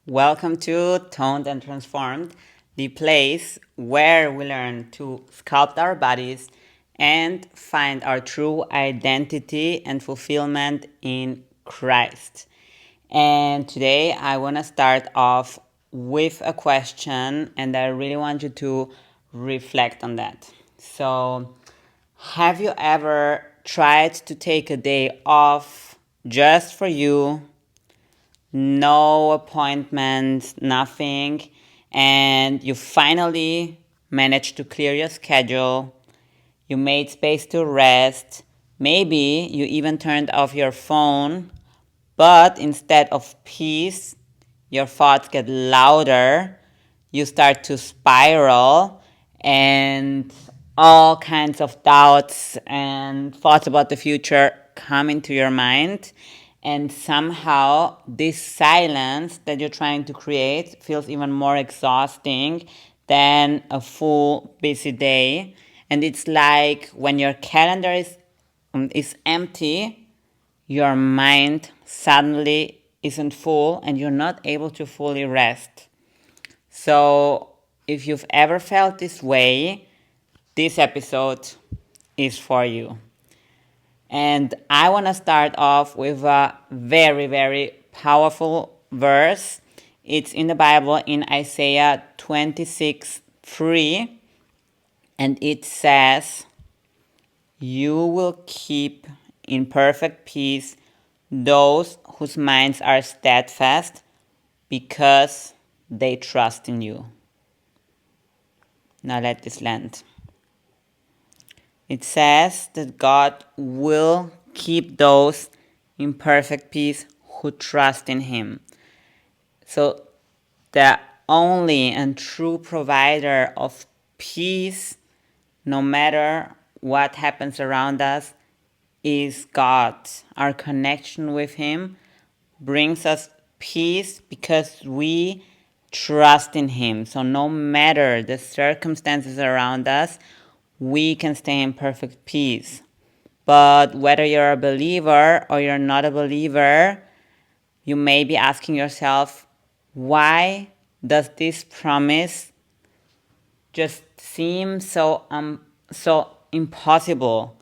Welcome to Toned and Transformed, the place where we learn to sculpt our bodies and find our true identity and fulfillment in Christ. And today I want to start off with a question, and I really want you to reflect on that. So, have you ever tried to take a day off just for you? No appointments, nothing, and you finally managed to clear your schedule. You made space to rest. Maybe you even turned off your phone, but instead of peace, your thoughts get louder. You start to spiral, and all kinds of doubts and thoughts about the future come into your mind. And somehow, this silence that you're trying to create feels even more exhausting than a full busy day. And it's like when your calendar is empty, your mind suddenly isn't full and you're not able to fully rest. So, if you've ever felt this way, this episode is for you. And I want to start off with a very, very powerful verse. It's in the Bible in Isaiah 26:3, and it says, "You will keep in perfect peace those whose minds are steadfast because they trust in you." Now let this land. It says that God will keep those in perfect peace who trust in Him. So, the only and true provider of peace, no matter what happens around us, is God. Our connection with Him brings us peace because we trust in Him. So, no matter the circumstances around us, we can stay in perfect peace. But whether you're a believer or you're not a believer, you may be asking yourself, why does this promise just seem so impossible?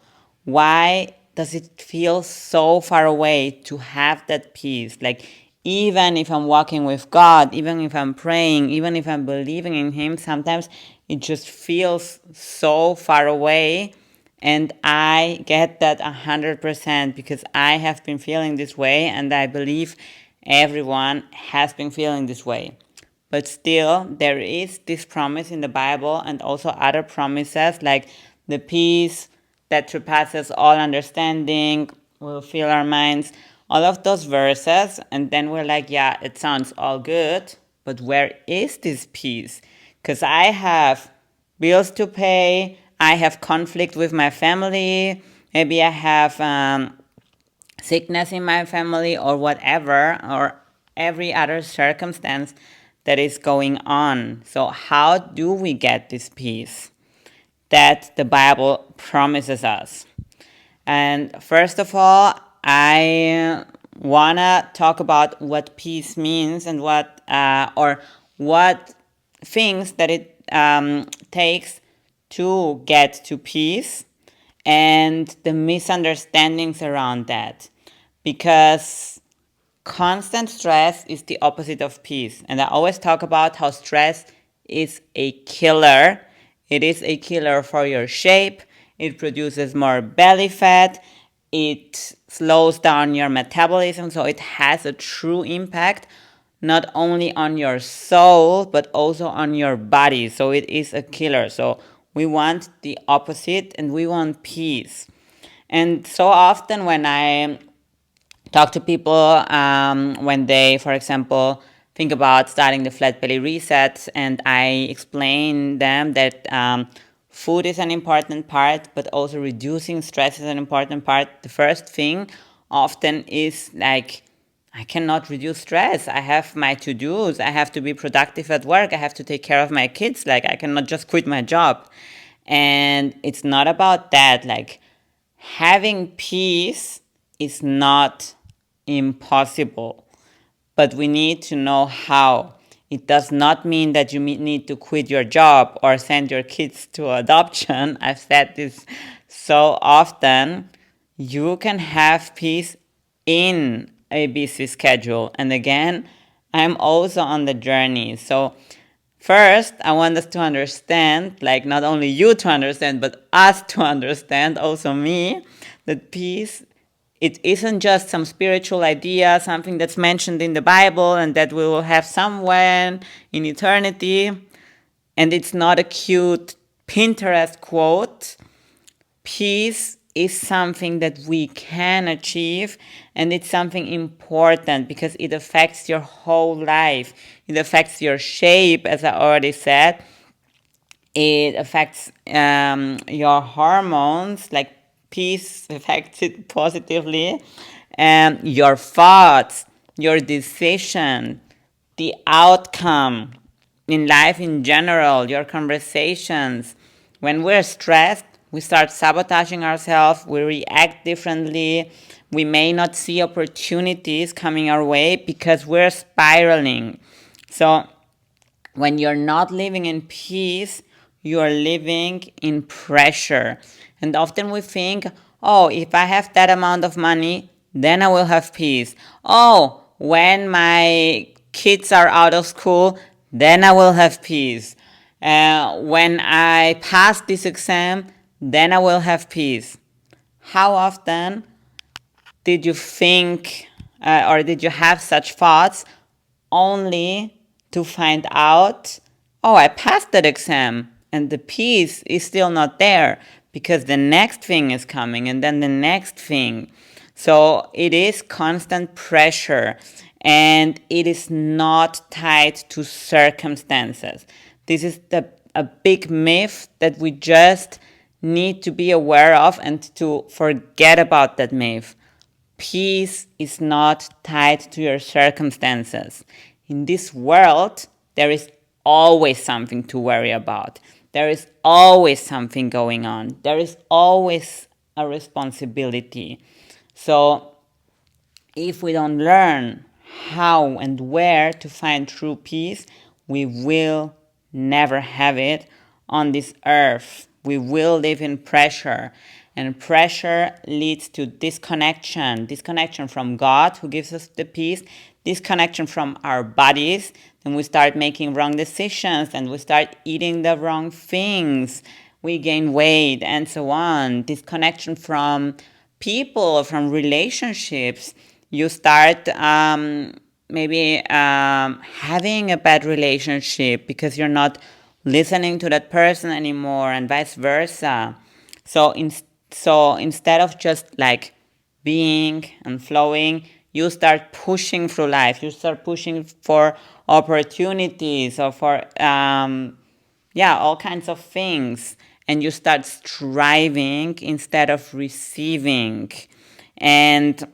Why does it feel so far away to have that peace? Like, even if I'm walking with God, even if I'm praying, even if I'm believing in Him, sometimes it just feels so far away. And I get that 100% because I have been feeling this way, and I believe everyone has been feeling this way. But still, there is this promise in the Bible and also other promises like the peace that surpasses all understanding will fill our minds. All of those verses, and then we're like, yeah, it sounds all good, but where is this peace? Because I have bills to pay, I have conflict with my family, maybe I have sickness in my family or whatever, or every other circumstance that is going on. So, how do we get this peace that the Bible promises us? And first of all, I wanna talk about what peace means and what things that it takes to get to peace and the misunderstandings around that. Because constant stress is the opposite of peace. And I always talk about how stress is a killer. It is a killer for your shape. It produces more belly fat. It slows down your metabolism. So it has a true impact not only on your soul, but also on your body. So it is a killer. So we want the opposite and we want peace. And so often when I talk to people when they, for example, think about starting the flat belly reset, and I explain them that food is an important part, but also reducing stress is an important part. The first thing often is like, I cannot reduce stress. I have my to-dos. I have to be productive at work. I have to take care of my kids. Like, I cannot just quit my job. And it's not about that. Like, having peace is not impossible. but we need to know how. It does not mean that you need to quit your job or send your kids to adoption. I've said this so often. You can have peace in a busy schedule. And again, I'm also on the journey. So first, I want us to understand, like not only you to understand, but us to understand, also me, that peace, it isn't just some spiritual idea, something that's mentioned in the Bible and that we will have somewhere in eternity. And it's not a cute Pinterest quote. Peace is something that we can achieve, and it's something important because it affects your whole life. It affects your shape, as I already said. It affects your hormones, like peace affects it positively, and your thoughts, your decision, the outcome in life in general, your conversations. When we're stressed, we start sabotaging ourselves, we react differently, we may not see opportunities coming our way because we're spiraling. So when you're not living in peace, you are living in pressure. And often we think, oh, if I have that amount of money, then I will have peace. Oh, when my kids are out of school, then I will have peace. When I pass this exam, then I will have peace. How often did you think or did you have such thoughts only to find out, oh, I passed that exam and the peace is still not there because the next thing is coming and then the next thing. So it is constant pressure and it is not tied to circumstances. This is a big myth that we just need to be aware of and to forget about that myth. Peace is not tied to your circumstances. In this world, there is always something to worry about. There is always something going on. There is always a responsibility. So, if we don't learn how and where to find true peace, we will never have it on this earth. We will live in pressure. And pressure leads to disconnection from God, who gives us the peace, disconnection from our bodies. Then we start making wrong decisions and we start eating the wrong things. We gain weight and so on. Disconnection from people, from relationships. You start maybe having a bad relationship because you're not listening to that person anymore, and vice versa. So, instead of just like being and flowing, you start pushing through life. You start pushing for opportunities or for all kinds of things, and you start striving instead of receiving. And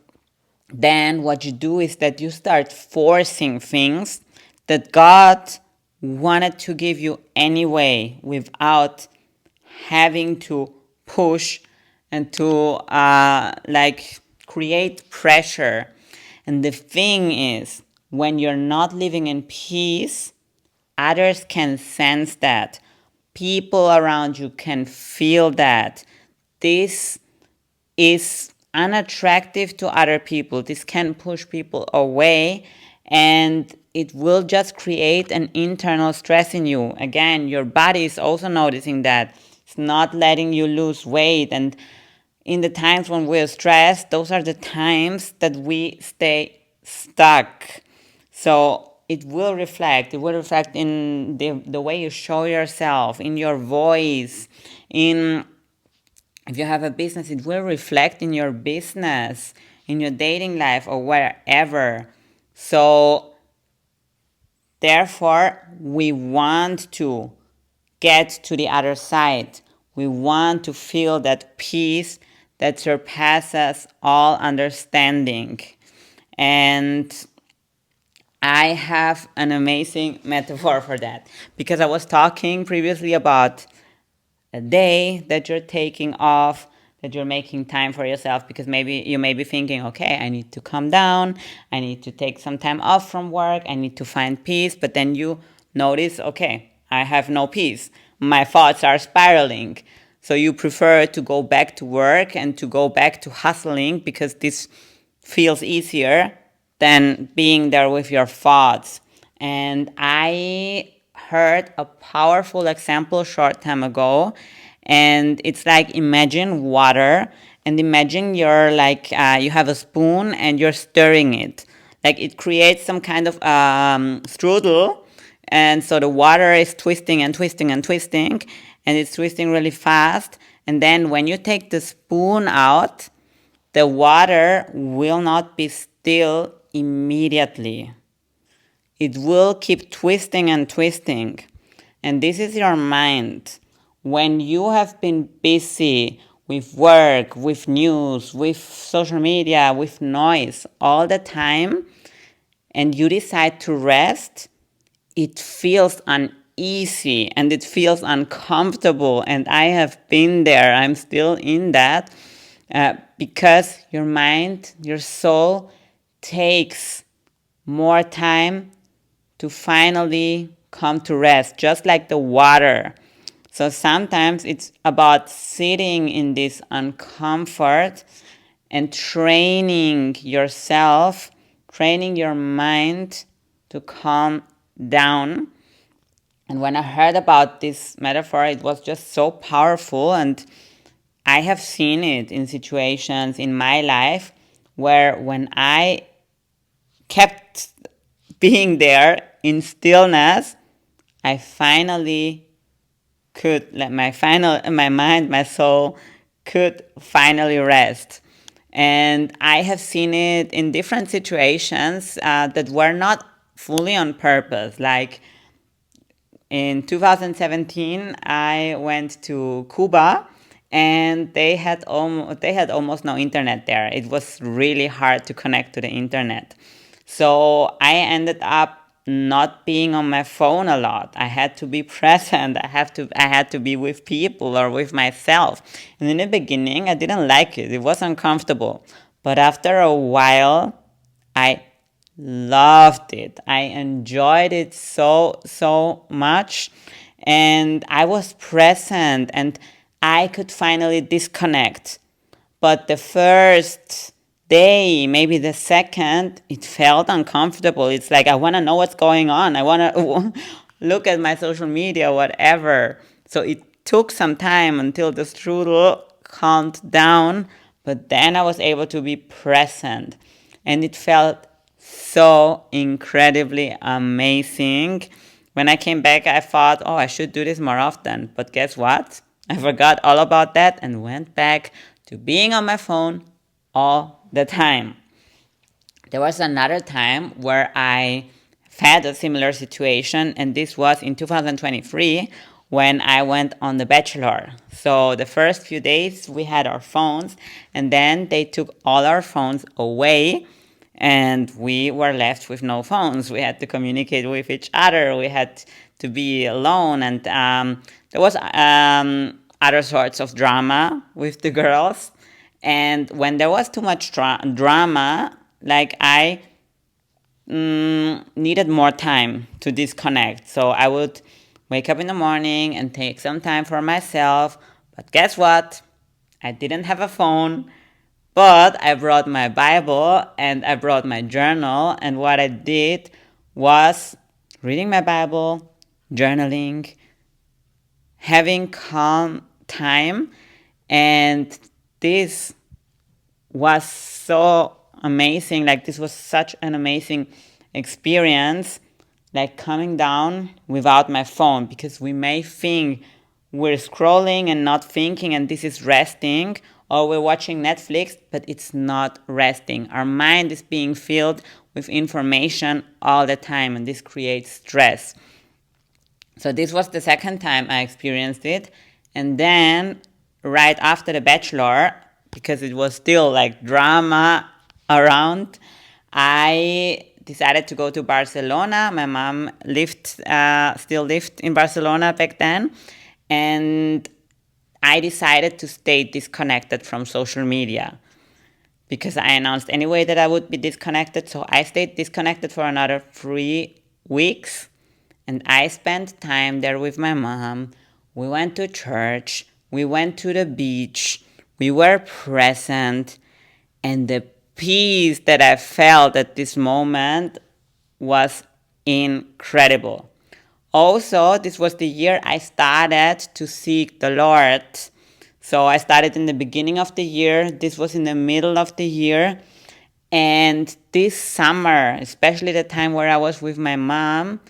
then what you do is that you start forcing things that God wanted to give you anyway without having to push and to create pressure. And the thing is, when you're not living in peace, others can sense that. People around you can feel that. This is unattractive to other people. This can push people away and it will just create an internal stress in you. Again, your body is also noticing that. It's not letting you lose weight. And in the times when we're stressed, those are the times that we stay stuck. So it will reflect. It will reflect in the way you show yourself, in your voice, in if you have a business, it will reflect in your business, in your dating life, or wherever. So, therefore, we want to get to the other side. We want to feel that peace that surpasses all understanding. And I have an amazing metaphor for that because I was talking previously about a day that you're taking off, that you're making time for yourself, because maybe you may be thinking, okay, I need to calm down, I need to take some time off from work, I need to find peace. But then you notice, okay, I have no peace. My thoughts are spiraling. So you prefer to go back to work and to go back to hustling because this feels easier than being there with your thoughts. And I heard a powerful example short time ago, and it's like, imagine water, and imagine you're like you have a spoon and you're stirring it. Like, it creates some kind of strudel, and so the water is twisting and twisting and twisting, and it's twisting really fast. And then when you take the spoon out, the water will not be still immediately. It will keep twisting and twisting. And this is your mind. When you have been busy with work, with news, with social media, with noise all the time, and you decide to rest, it feels uneasy and it feels uncomfortable. And I have been there. I'm still in that, because your mind, your soul takes more time to finally come to rest, just like the water. So sometimes it's about sitting in this uncomfort and training yourself, training your mind to calm down. And when I heard about this metaphor, it was just so powerful. And I have seen it in situations in my life where, when I kept being there in stillness, I finally could let my mind, my soul could finally rest. And I have seen it in different situations that were not fully on purpose. Like in 2017, I went to Cuba, and they had almost no internet there. It was really hard to connect to the internet. So I ended up not being on my phone a lot. I had to be present. I had to be with people or with myself. And in the beginning, I didn't like it. It was uncomfortable. But after a while, I loved it. I enjoyed it so much. And I was present, and I could finally disconnect. But the first day, maybe the second, it felt uncomfortable. It's like, I want to know what's going on. I want to look at my social media, whatever. So it took some time until the strudel calmed down, but then I was able to be present. And it felt so incredibly amazing. When I came back, I thought, oh, I should do this more often. But guess what? I forgot all about that and went back to being on my phone all the time. There was another time where I had a similar situation, and this was in 2023 when I went on The Bachelor. So the first few days we had our phones, and then they took all our phones away, and we were left with no phones. We had to communicate with each other. We had to be alone, and there was other sorts of drama with the girls. And when there was too much drama, like, I needed more time to disconnect. So I would wake up in the morning and take some time for myself. But guess what? I didn't have a phone, but I brought my Bible and I brought my journal. And what I did was reading my Bible, journaling, having calm time. And this was so amazing. Like, this was such an amazing experience, like coming down without my phone, because we may think we're scrolling and not thinking and this is resting, or we're watching Netflix, but it's not resting. Our mind is being filled with information all the time, and this creates stress. So this was the second time I experienced it. And then right after The Bachelor, because it was still like drama around, I decided to go to Barcelona. My mom still lived in Barcelona back then. And I decided to stay disconnected from social media because I announced anyway that I would be disconnected. So I stayed disconnected for another 3 weeks, and I spent time there with my mom. We went to church, we went to the beach, we were present, and the peace that I felt at this moment was incredible. Also, this was the year I started to seek the Lord. So I started in the beginning of the year. This was in the middle of the year. And this summer, especially the time where I was with my mom,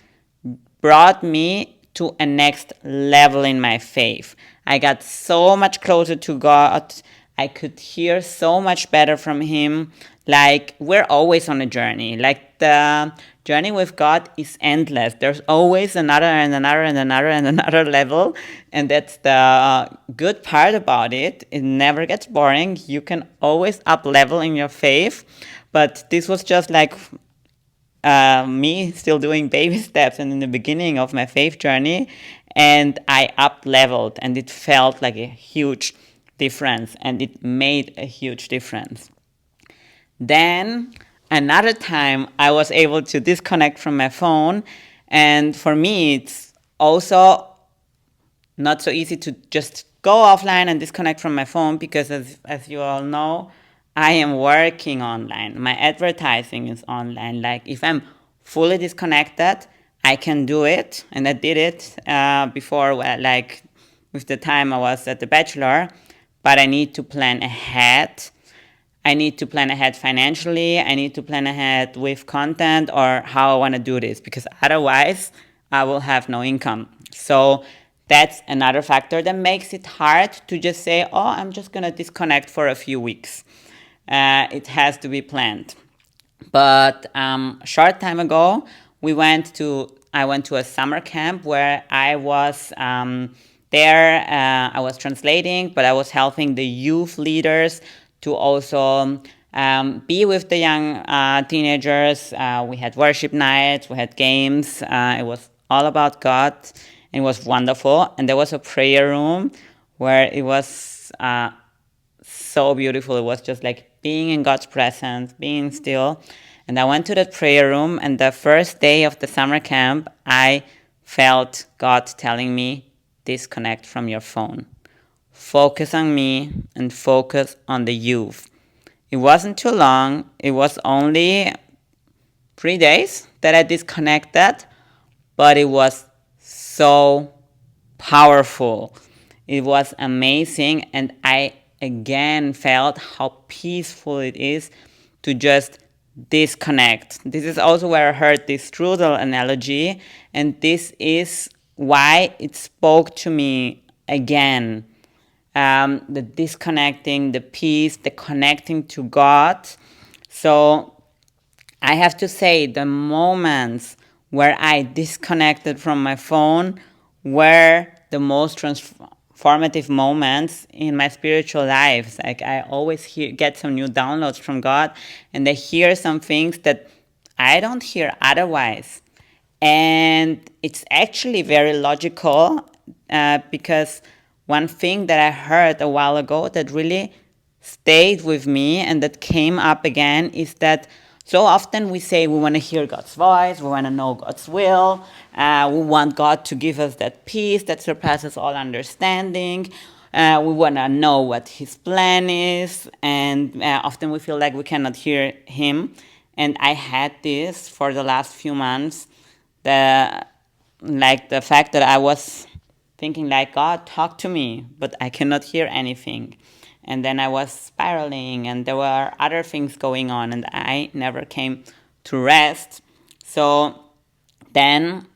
brought me to a next level in my faith. I got so much closer to God. I could hear so much better from Him. Like, we're always on a journey. Like, the journey with God is endless. There's always another and another and another and another level. And that's the good part about it. It never gets boring. You can always up level in your faith. But this was just like me still doing baby steps and in the beginning of my faith journey, and I up leveled, and it felt like a huge difference, and it made a huge difference. Then another time I was able to disconnect from my phone, and for me it's also not so easy to just go offline and disconnect from my phone because, as you all know, I am working online. My advertising is online. Like, if I'm fully disconnected, I can do it. And I did it before, like with the time I was at the bachelor. But I need to plan ahead. I need to plan ahead financially. I need to plan ahead with content or how I want to do this, because otherwise I will have no income. So that's another factor that makes it hard to just say, oh, I'm just going to disconnect for a few weeks. It has to be planned. But a short time ago, I went to a summer camp where I was there. I was translating, but I was helping the youth leaders to also be with the young teenagers. We had worship nights, we had games. It was all about God. It was wonderful. And there was a prayer room where it was so beautiful. It was just like being in God's presence, being still. And I went to that prayer room, and the first day of the summer camp, I felt God telling me, disconnect from your phone. Focus on me and focus on the youth. It wasn't too long. It was only 3 days that I disconnected, but it was so powerful. It was amazing, and I again felt how peaceful it is to just disconnect. This is also where I heard this strudel analogy, and this is why it spoke to me again. The disconnecting, the peace, the connecting to God. So I have to say, the moments where I disconnected from my phone were the most transformative moments in my spiritual life. Like, I always get some new downloads from God, and I hear some things that I don't hear otherwise. And it's actually very logical, because one thing that I heard a while ago that really stayed with me and that came up again is that so often we say we want to hear God's voice, we want to know God's will, we want God to give us that peace that surpasses all understanding. We want to know what His plan is, and often we feel like we cannot hear Him. And I had this for the last few months, the fact that I was thinking like, God, talk to me, but I cannot hear anything. And then I was spiraling, and there were other things going on, and I never came to rest. So then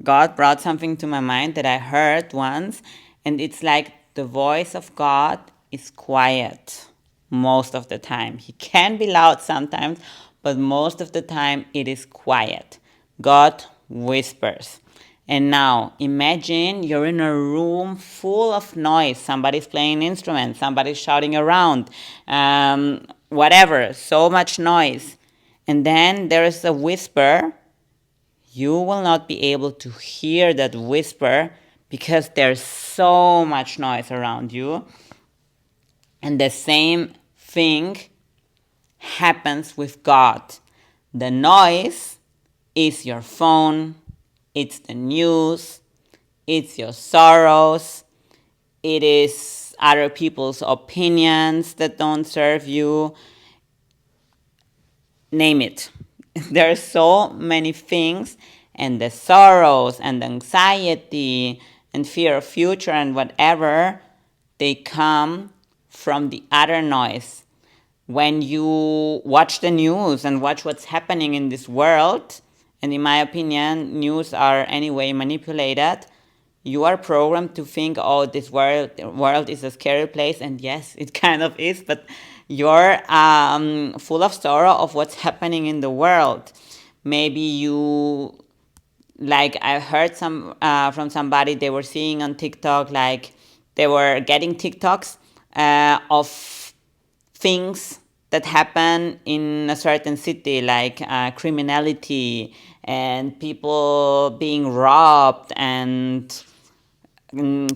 God brought something to my mind that I heard once, and it's like the voice of God is quiet most of the time. He can be loud sometimes, but most of the time it is quiet. God whispers. And now imagine you're in a room full of noise. Somebody's playing instruments, somebody's shouting around, whatever, so much noise. And then there is a whisper. You will not be able to hear that whisper because there's so much noise around you. And the same thing happens with God. The noise is your phone, it's the news, it's your sorrows, it is other people's opinions that don't serve you, name it. There are so many things, and the sorrows and the anxiety and fear of future and whatever, they come from the other noise. When you watch the news and watch what's happening in this world, and in my opinion, news are anyway manipulated, you are programmed to think, oh, this world is a scary place, and yes, it kind of is, but you're full of sorrow of what's happening in the world. Maybe you, like I heard from somebody, they were seeing on TikTok, like they were getting TikToks of things that happen in a certain city, like criminality and people being robbed and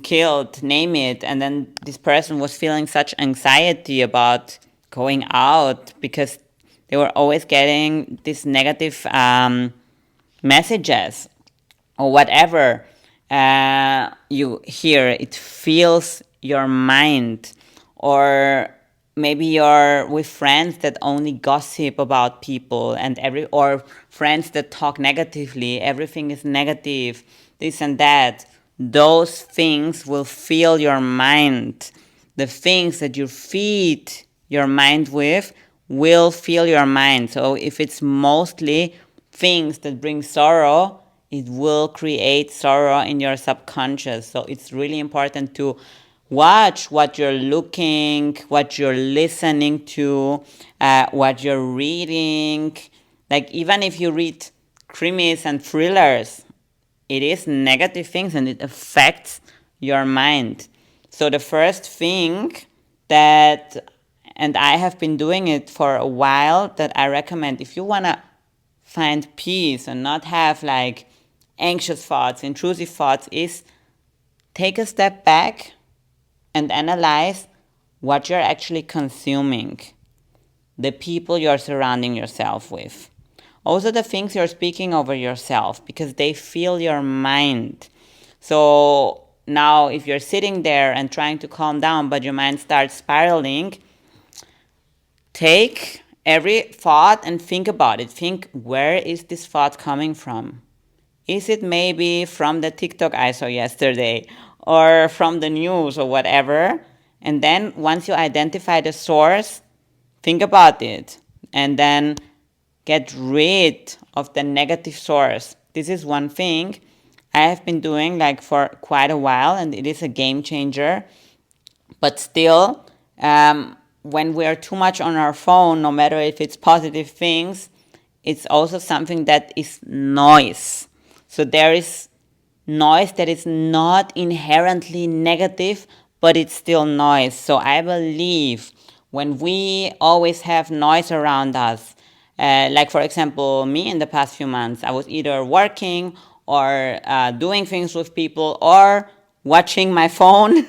killed, name it. And then this person was feeling such anxiety about going out because they were always getting these negative messages or whatever you hear. It fills your mind. Or maybe you're with friends that only gossip about people and or friends that talk negatively. Everything is negative, this and that. Those things will fill your mind. The things that you feed your mind with will fill your mind. So if it's mostly things that bring sorrow, it will create sorrow in your subconscious. So it's really important to watch what you're looking, what you're listening to, what you're reading. Like, even if you read crimes and thrillers, it is negative things and it affects your mind. So the first thing that, and I have been doing it for a while, that I recommend, if you want to find peace and not have like anxious thoughts, intrusive thoughts, is take a step back and analyze what you're actually consuming, the people you're surrounding yourself with. Also the things you're speaking over yourself, because they fill your mind. So now if you're sitting there and trying to calm down, but your mind starts spiraling, take every thought and think about it. Think, where is this thought coming from? Is it maybe from the TikTok I saw yesterday, or from the news, or whatever? And then once you identify the source, think about it, and then get rid of the negative source. This is one thing I have been doing like for quite a while, and it is a game changer. But still, when we are too much on our phone, no matter if it's positive things, it's also something that is noise. So there is noise that is not inherently negative, but it's still noise. So I believe when we always have noise around us, like for example, me in the past few months, I was either working or doing things with people or watching my phone.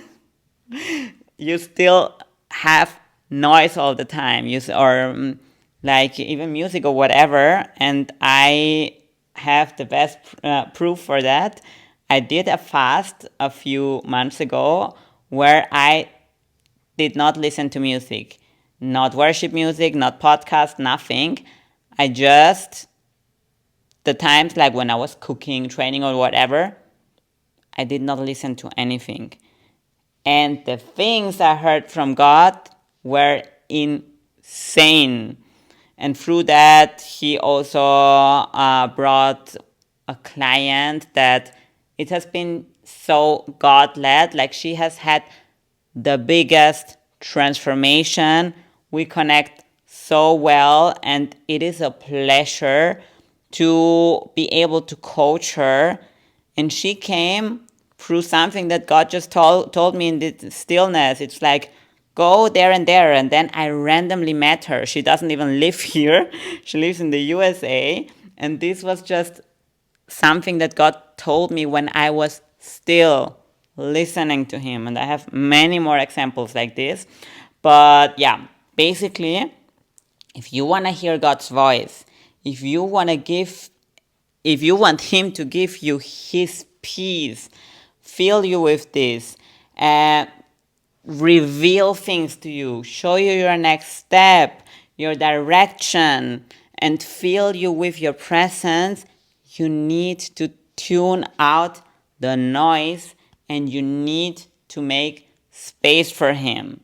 You still have noise all the time, or like even music or whatever. And I have the best proof for that. I did a fast a few months ago where I did not listen to music, not worship music, not podcast, nothing. I just, the times like when I was cooking, training, or whatever, I did not listen to anything. And the things I heard from God were insane. And through that, He also brought a client that it has been so God-led. Like, she has had the biggest transformation. We connect so well, and it is a pleasure to be able to coach her. And she came through something that God just told me in the stillness. It's like, go there and there. And then I randomly met her. She doesn't even live here. She lives in the USA. And this was just something that God told me when I was still listening to him. And I have many more examples like this. But yeah, basically, if you want to hear God's voice, if you want to give, if you want him to give you his peace, fill you with this, uh, reveal things to you, show you your next step, your direction, and fill you with your presence, you need to tune out the noise and you need to make space for him.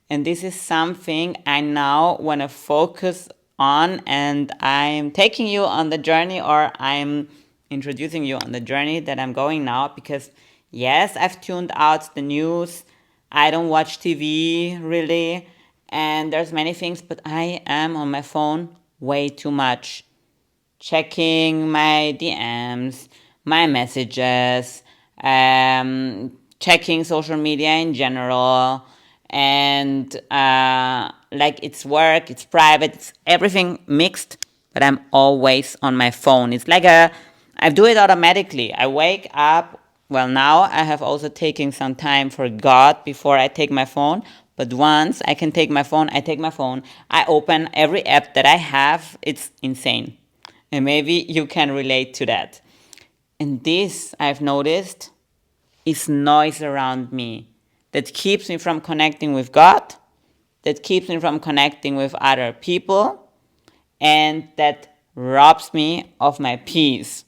And this is something I now want to focus on, and I'm taking you on the journey, or I'm introducing you on the journey that I'm going now, because yes, I've tuned out the news. I don't watch TV really, and there's many things, but I am on my phone way too much, checking my DMs, my messages, checking social media in general, and like it's work, it's private, it's everything mixed, but I'm always on my phone. It's like I do it automatically. I wake up. Well, now I have also taken some time for God before I take my phone. But once I can take my phone, I take my phone. I open every app that I have. It's insane. And maybe you can relate to that. And this, I've noticed, is noise around me that keeps me from connecting with God, that keeps me from connecting with other people, and that robs me of my peace.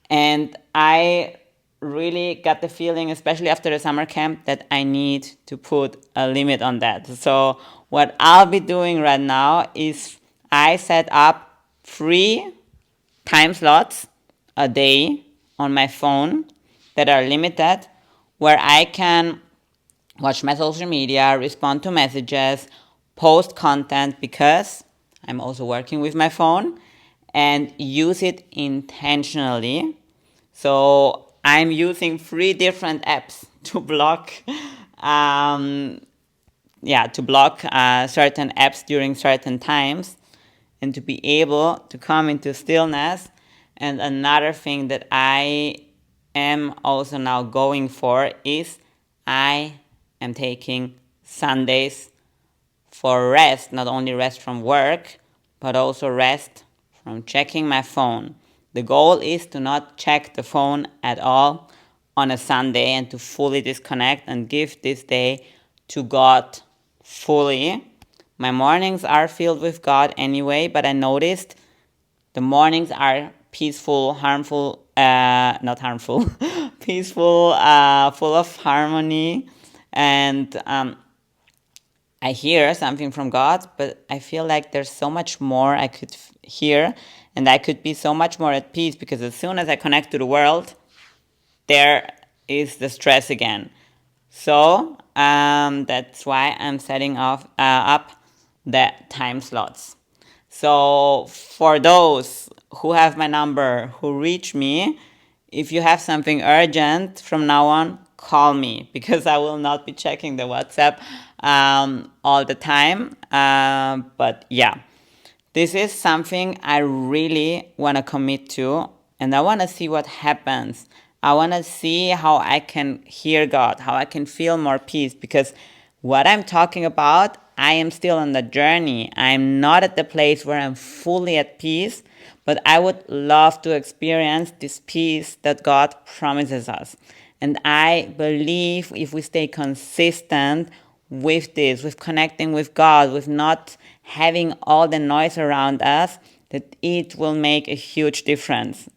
And I really got the feeling, especially after the summer camp, that I need to put a limit on that. So what I'll be doing right now is I set up 3 time slots a day on my phone that are limited, where I can watch my social media, respond to messages, post content, because I'm also working with my phone, and use it intentionally. So I'm using 3 different apps to block, certain apps during certain times, and to be able to come into stillness. And another thing that I am also now going for is I am taking Sundays for rest, not only rest from work, but also rest from checking my phone. The goal is to not check the phone at all on a Sunday and to fully disconnect and give this day to God fully. My mornings are filled with God anyway, but I noticed the mornings are peaceful, not harmful, peaceful, full of harmony, and I hear something from God, but I feel like there's so much more I could hear, and I could be so much more at peace, because as soon as I connect to the world, there is the stress again. So that's why I'm setting up the time slots. So for those who have my number, who reach me, if you have something urgent from now on, call me, because I will not be checking the WhatsApp all the time. But yeah, this is something I really want to commit to, and I want to see what happens. I want to see how I can hear God, how I can feel more peace, because what I'm talking about, I am still on the journey. I'm not at the place where I'm fully at peace, but I would love to experience this peace that God promises us. And I believe if we stay consistent with this, with connecting with God, with not having all the noise around us, that it will make a huge difference.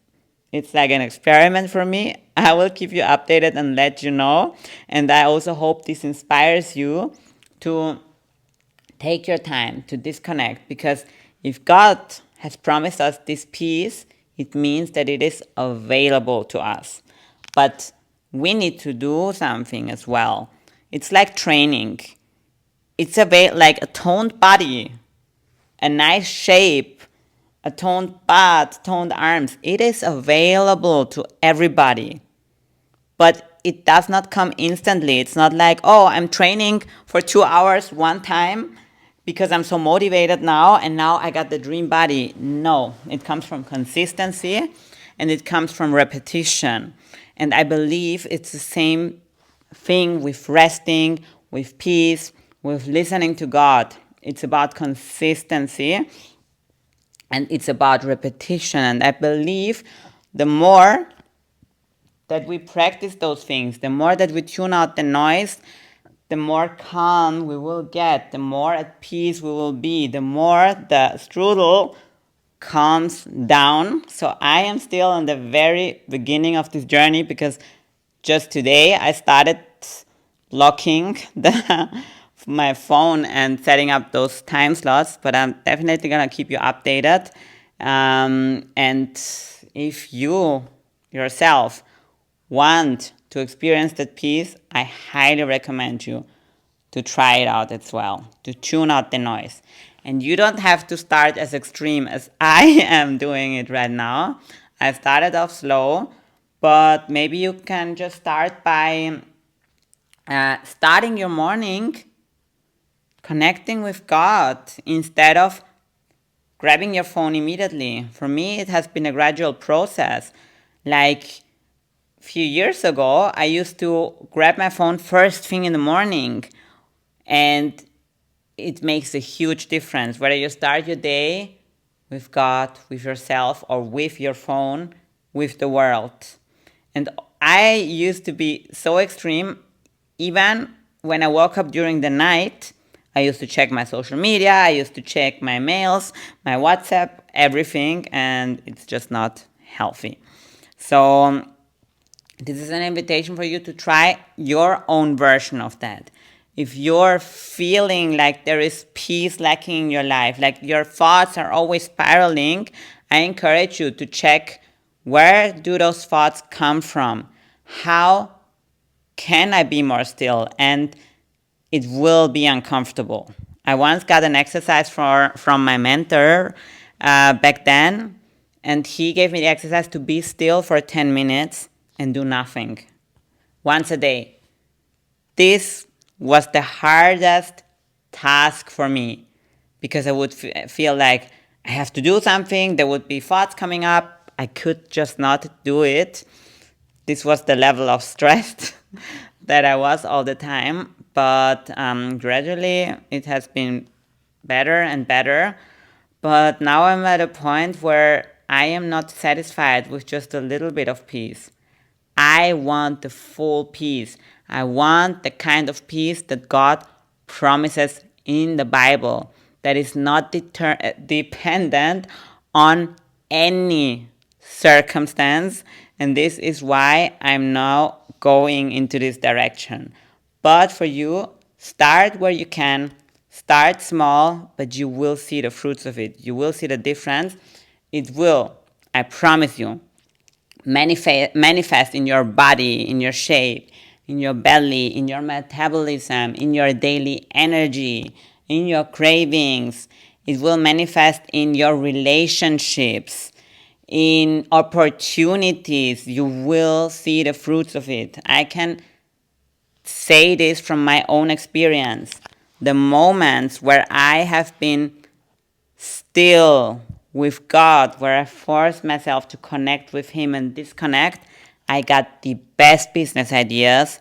It's like an experiment for me. I will keep you updated and let you know. And I also hope this inspires you to take your time to disconnect, because if God has promised us this peace, it means that it is available to us. But we need to do something as well. It's like training. It's like a toned body, a nice shape, a toned butt, toned arms. It is available to everybody, but it does not come instantly. It's not like, oh, I'm training for 2 hours one time because I'm so motivated now and now I got the dream body. No, it comes from consistency. and it comes from repetition. And I believe it's the same thing with resting, with peace, with listening to God. It's about consistency and it's about repetition. And I believe the more that we practice those things, the more that we tune out the noise, the more calm we will get, the more at peace we will be, the more the strudel calms down. So I am still in the very beginning of this journey because just today I started locking my phone and setting up those time slots, but I'm definitely gonna keep you updated. And if you yourself want to experience that peace, I highly recommend you to try it out as well, to tune out the noise. And you don't have to start as extreme as I am doing it right now. I started off slow, but maybe you can just start by starting your morning connecting with God instead of grabbing your phone immediately. For me, it has been a gradual process. Like few years ago, I used to grab my phone first thing in the morning, and it makes a huge difference whether you start your day with God, with yourself, or with your phone, with the world. And I used to be so extreme, even when I woke up during the night. I used to check my social media, I used to check my mails, my WhatsApp, everything, and it's just not healthy. So this is an invitation for you to try your own version of that. If you're feeling like there is peace lacking in your life, like your thoughts are always spiraling, I encourage you to check, where do those thoughts come from? How can I be more still? And it will be uncomfortable. I once got an exercise from my mentor back then, and he gave me the exercise to be still for 10 minutes and do nothing once a day. This was the hardest task for me because I would feel like I have to do something. There would be thoughts coming up. I could just not do it. This was the level of stress that I was all the time. But gradually it has been better and better. But now I'm at a point where I am not satisfied with just a little bit of peace. I want the full peace. I want the kind of peace that God promises in the Bible, that is not dependent on any circumstance. And this is why I'm now going into this direction. But for you, start where you can. Start small, but you will see the fruits of it. You will see the difference. It will, I promise you, manifest in your body, in your shape, in your belly, in your metabolism, in your daily energy, in your cravings. It will manifest in your relationships, in opportunities. You will see the fruits of it. I can say this from my own experience. The moments where I have been still with God, where I forced myself to connect with Him and disconnect, I got the best business ideas,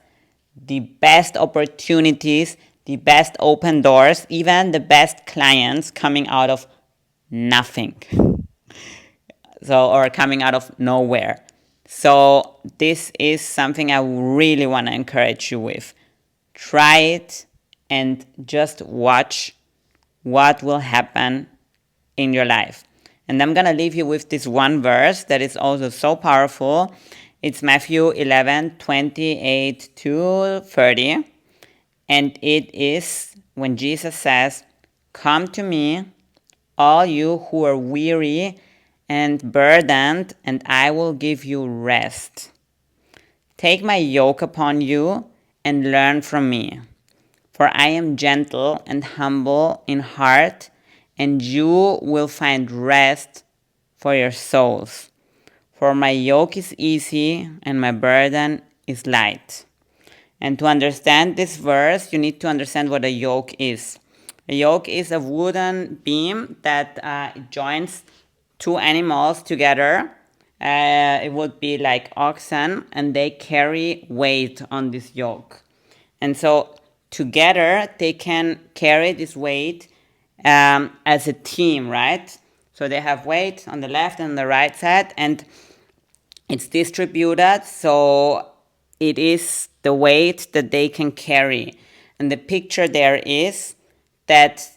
the best opportunities, the best open doors, even the best clients coming out of nothing. Or coming out of nowhere. So this is something I really want to encourage you with. Try it and just watch what will happen in your life. And I'm going to leave you with this one verse that is also so powerful. It's Matthew 11:28-30. And it is when Jesus says, "Come to me, all you who are weary and burdened, and I will give you rest. Take my yoke upon you and learn from me. For I am gentle and humble in heart, and you will find rest for your souls. For my yoke is easy and my burden is light." And to understand this verse, you need to understand what a yoke is. A yoke is a wooden beam that joins two animals together it would be like oxen, and they carry weight on this yoke. And so together they can carry this weight as a team, right? So they have weight on the left and the right side, and it's distributed, so it is the weight that they can carry. And the picture there is that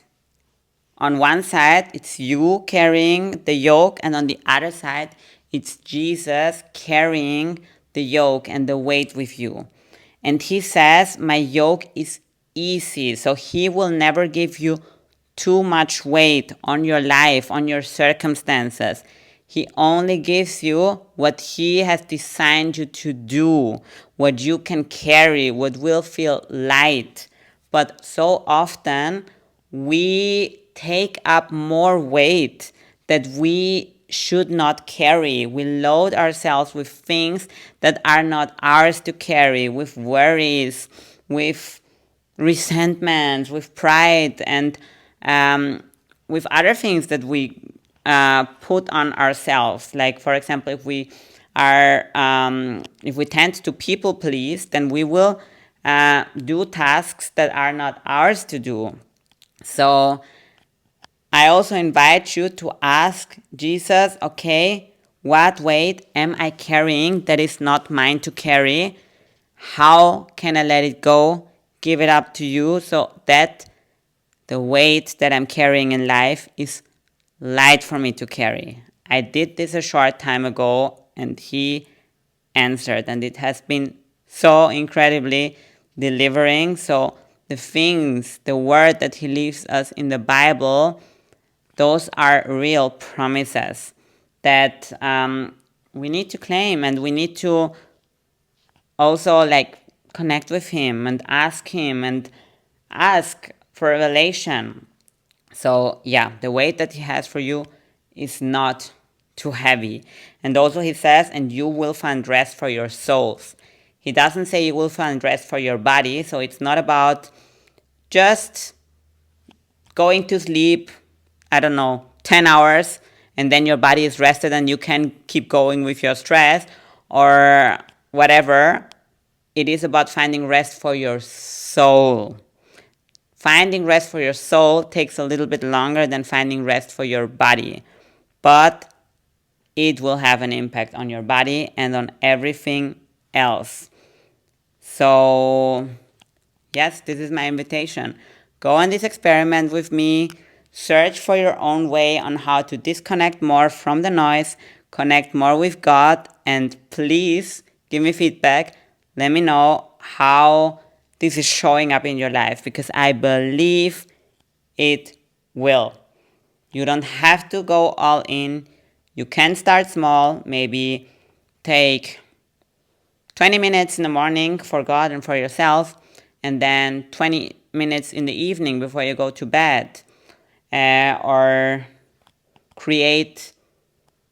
on one side it's you carrying the yoke, and on the other side it's Jesus carrying the yoke and the weight with you. And he says, my yoke is easy. So he will never give you too much weight on your life, on your circumstances. He only gives you what he has designed you to do, what you can carry, what will feel light. But so often we take up more weight that we should not carry. We load ourselves with things that are not ours to carry, with worries, with resentment, with pride, and with other things that we put on ourselves. Like, for example, if we tend to people please, then we will do tasks that are not ours to do. So I also invite you to ask Jesus, okay, what weight am I carrying that is not mine to carry? How can I let it go? Give it up to you so that the weight that I'm carrying in life is light for me to carry. I did this a short time ago, and he answered, and it has been so incredibly delivering. So the things, the word that he leaves us in the Bible, those are real promises that we need to claim, and we need to also like connect with him and ask for revelation. So yeah, the weight that he has for you is not too heavy. And also he says, and you will find rest for your souls. He doesn't say you will find rest for your body. So it's not about just going to sleep, I don't know, 10 hours, and then your body is rested and you can keep going with your stress or whatever. It is about finding rest for your soul. Finding rest for your soul takes a little bit longer than finding rest for your body, but it will have an impact on your body and on everything else. So yes, this is my invitation. Go on this experiment with me. Search for your own way on how to disconnect more from the noise, connect more with God, and please give me feedback. Let me know how this is showing up in your life, because I believe it will. You don't have to go all in. You can start small, maybe take 20 minutes in the morning for God and for yourself, and then 20 minutes in the evening before you go to bed. Or create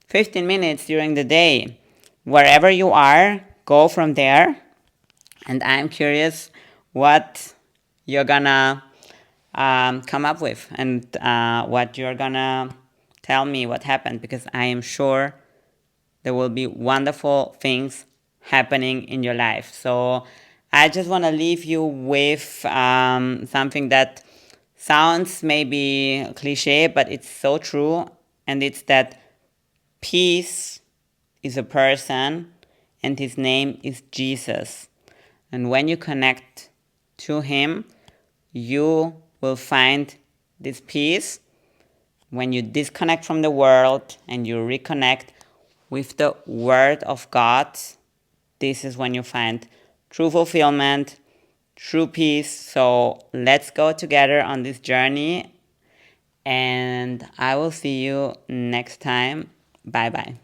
15 minutes during the day. Wherever you are, go from there. And I'm curious what you're gonna come up with, and what you're gonna tell me what happened, because I am sure there will be wonderful things happening in your life. So I just want to leave you with something that sounds maybe cliche, but it's so true. And it's that peace is a person, and his name is Jesus. And when you connect to him, you will find this peace. When you disconnect from the world and you reconnect with the Word of God, this is when you find true fulfillment, true peace. So let's go together on this journey, and I will see you next time. Bye bye.